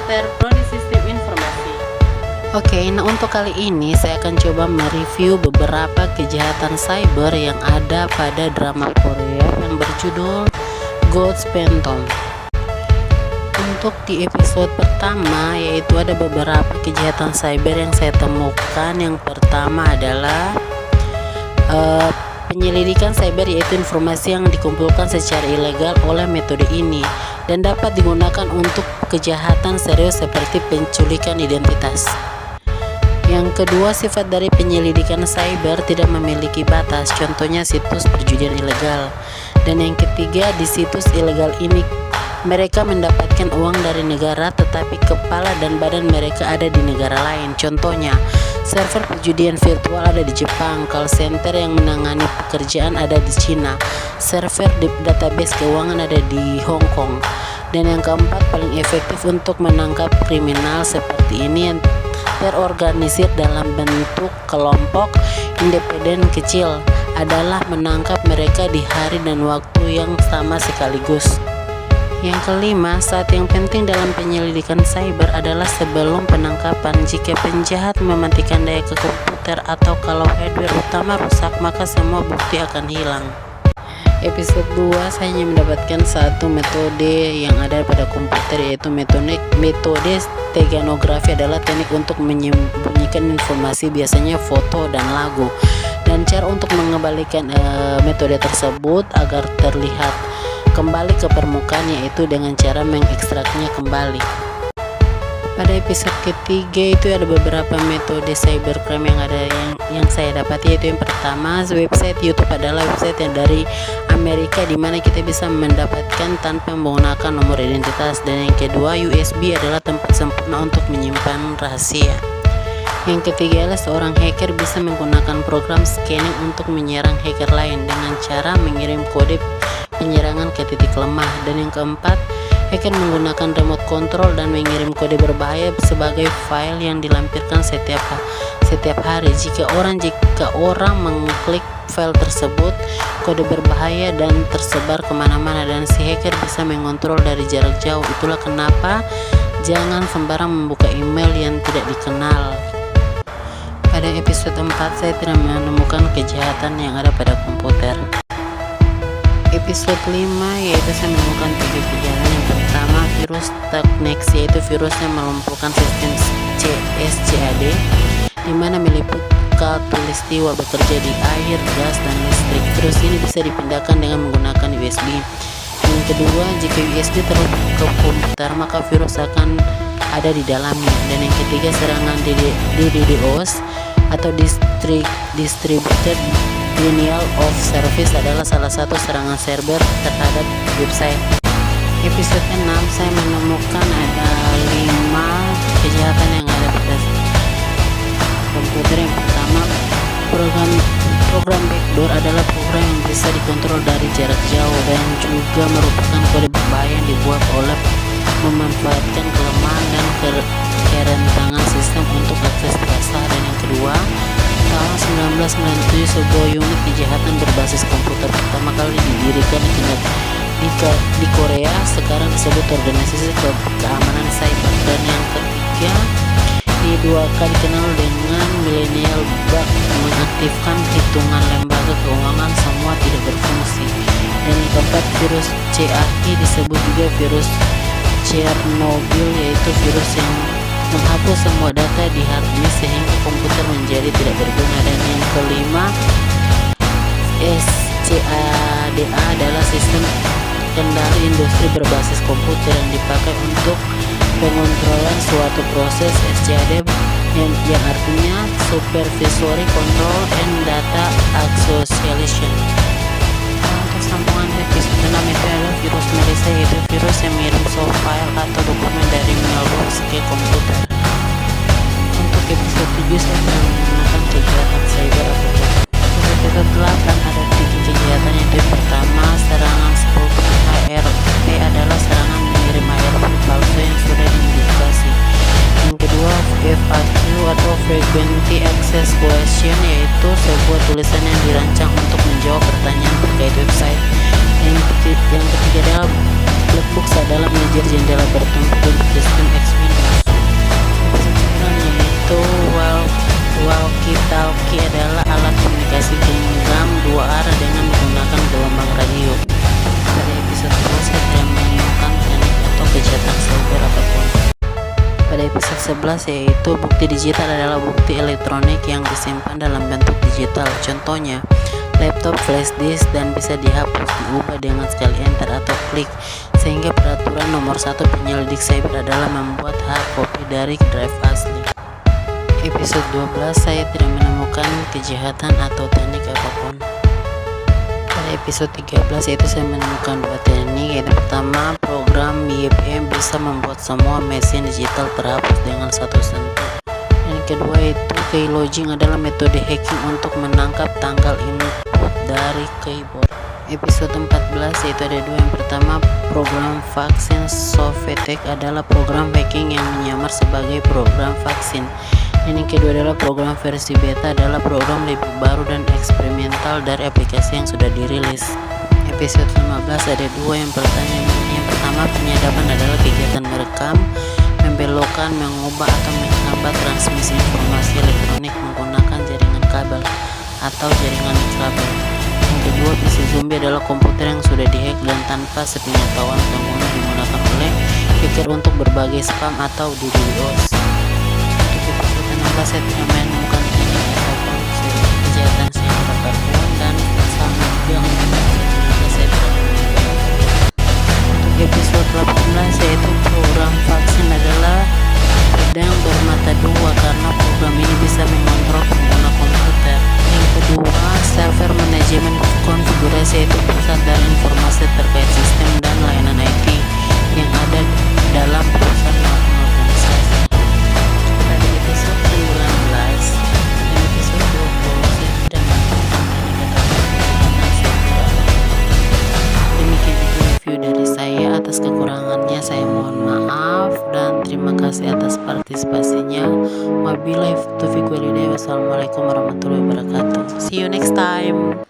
komputer prodi sistem informasi. Oke, nah untuk kali ini saya akan coba mereview beberapa kejahatan cyber yang ada pada drama Korea yang berjudul God's Phantom. Untuk di episode pertama, yaitu ada beberapa kejahatan cyber yang saya temukan. Yang pertama adalah penyelidikan cyber, yaitu informasi yang dikumpulkan secara ilegal oleh metode ini dan dapat digunakan untuk kejahatan serius seperti penculikan identitas. Yang kedua, sifat dari penyelidikan cyber tidak memiliki batas, contohnya situs perjudian ilegal. Dan yang ketiga, di situs ilegal ini mereka mendapatkan uang dari negara tetapi kepala dan badan mereka ada di negara lain. Contohnya, server perjudian virtual ada di Jepang, call center yang menangani pekerjaan ada di Cina, server database keuangan ada di Hong Kong. Dan yang keempat, paling efektif untuk menangkap kriminal seperti ini yang terorganisir dalam bentuk kelompok independen kecil adalah menangkap mereka di hari dan waktu yang sama sekaligus. Yang kelima, saat yang penting dalam penyelidikan cyber adalah sebelum penangkapan. Jika penjahat mematikan daya ke komputer atau kalau hardware utama rusak, maka semua bukti akan hilang. Episode 2 saya hanya mendapatkan satu metode yang ada pada komputer, yaitu metode steganografi adalah teknik untuk menyembunyikan informasi, biasanya foto dan lagu. Dan cara untuk mengembalikan metode tersebut agar terlihat kembali ke permukaan, yaitu dengan cara mengekstraknya kembali. Pada episode ketiga itu ada beberapa metode cybercrime yang saya dapat, yaitu yang pertama, website YouTube adalah website yang dari Amerika di mana kita bisa mendapatkan tanpa menggunakan nomor identitas. Dan yang kedua, USB adalah tempat sempurna untuk menyimpan rahasia. Yang ketiga adalah seorang hacker bisa menggunakan program scanning untuk menyerang hacker lain dengan cara mengirim kode penyerangan ke titik lemah. Dan yang keempat, hacker menggunakan remote control dan mengirim kode berbahaya sebagai file yang dilampirkan setiap hari. Jika orang mengklik file tersebut, kode berbahaya dan tersebar kemana-mana dan si hacker bisa mengontrol dari jarak jauh. Itulah kenapa jangan sembarang membuka email yang tidak dikenal. Pada episode 4 saya tidak menemukan kejahatan yang ada pada komputer. Episode 5 yaitu saya menemukan 3 kejahatan. Yang pertama, virus Stuxnet, yaitu virus yang melumpuhkan sistem SCAD di mana meliput khatulistiwa bekerja di air, gas, dan listrik. Virus ini bisa dipindahkan dengan menggunakan USB. Yang kedua, jika USB terhubung ke komputer maka virus akan ada di dalamnya. Dan yang ketiga, serangan DDoS atau Distributed Denial of Service adalah salah satu serangan server terhadap website. Episode 6 saya menemukan ada 5 kejahatan yang ada pada komputer. Yang pertama, program backdoor adalah program yang bisa dikontrol dari jarak jauh dan juga merupakan kode berbahaya yang dibuat oleh memanfaatkan kelemahan dan kerentangan sistem untuk akses dasar. Dan yang kedua, tahun 1997 sebuah unit kejahatan berbasis komputer pertama kali didirikan di Korea, sekarang disebut Organisasi Keamanan Cyber. Dan yang ketiga, I2K dikenal dengan Millennial Bug, mengaktifkan hitungan lembaga keuangan semua tidak berfungsi. Dan yang keempat, virus CAI disebut juga virus Chernobyl, yaitu virus yang menghapus semua data di hard disk sehingga komputer menjadi tidak berguna. Dan yang kelima, SCADA adalah sistem kendali industri berbasis komputer yang dipakai untuk pengontrolan suatu proses. SCADA yang artinya Supervisory Control and Data Association. Untuk sambungan episode 6 itu adalah virus Melissa, yaitu virus yang mengirim soft file atau dokumen dari mailbox ke komputer. Untuk episode 7 saya akan menggunakan kejahatan cyber. Untuk episode 8 ada 3 kejahatan, yaitu yang pertama, serangan spoofing ARP adalah serangan mengirim ARP palsu yang sudah dimodifikasi. Yang kedua, FAQ atau Frequently Asked Question, yaitu sebuah tulisan yang dirancang untuk menjawab pertanyaan terkait website. Yang ketiga adalah black box adalah manajer jendela bertumpuk untuk sistem X Windows. miliki adalah alat komunikasi genggam dua arah dengan menggunakan gelombang radio. Pada episode 2 saya tidak menemukan teknik atau kejahatan cyber apapun. Pada episode 11 yaitu bukti digital adalah bukti elektronik yang disimpan dalam bentuk digital. Contohnya laptop, flash disk, dan bisa dihapus, diubah dengan sekali enter atau klik. Sehingga peraturan nomor 1 penyelidik cyber adalah membuat hard copy dari drive asli. Episode 12 saya tidak menemukan kejahatan atau teknik apapun. Pada episode 13 yaitu saya menemukan dua teknik, yaitu pertama, program YPM bisa membuat semua mesin digital terhapus dengan satu sentuh. Dan kedua yaitu keyloging adalah metode hacking untuk menangkap tanggal input dari keyboard. Episode 14 yaitu ada dua. Yang pertama, program vaksin Softetek adalah program hacking yang menyamar sebagai program vaksin. Dan yang kedua adalah program versi beta adalah program lebih baru dan eksperimental dari aplikasi yang sudah dirilis. Episode 15 ada dua. Yang pertama, penyadapan adalah kegiatan merekam, membelokkan, mengubah atau menghambat transmisi informasi elektronik menggunakan jaringan kabel atau jaringan kabel. Yang kedua, PC zombie adalah komputer yang sudah dihack dan tanpa sepengetahuan pengguna digunakan oleh hacker untuk berbagai spam atau DDoS. Saya tidak menemukan apapun kejahatan cyber apapun dan sama juga saya tidak menemukan. Untuk episode 18 yaitu program vaksin adalah pedang bermata dua karena program ini bisa mengontrol pengguna komputer. Yang kedua, server manajemen konfigurasi yaitu pusat dan informasi terkait sistem dan layanan IT yang ada dalam perusahaan maupun organisasi. Pada episode 19 dan episode 20 saya tidak menemukan teknik atau kejahatan cyber. Demikian itu review dari saya. Atas kekurangannya saya mohon maaf dan terima kasih atas partisipasinya. Wabillahi taufiq walhidayah. Wassalamualaikum warahmatullahi wabarakatuh. See you next time.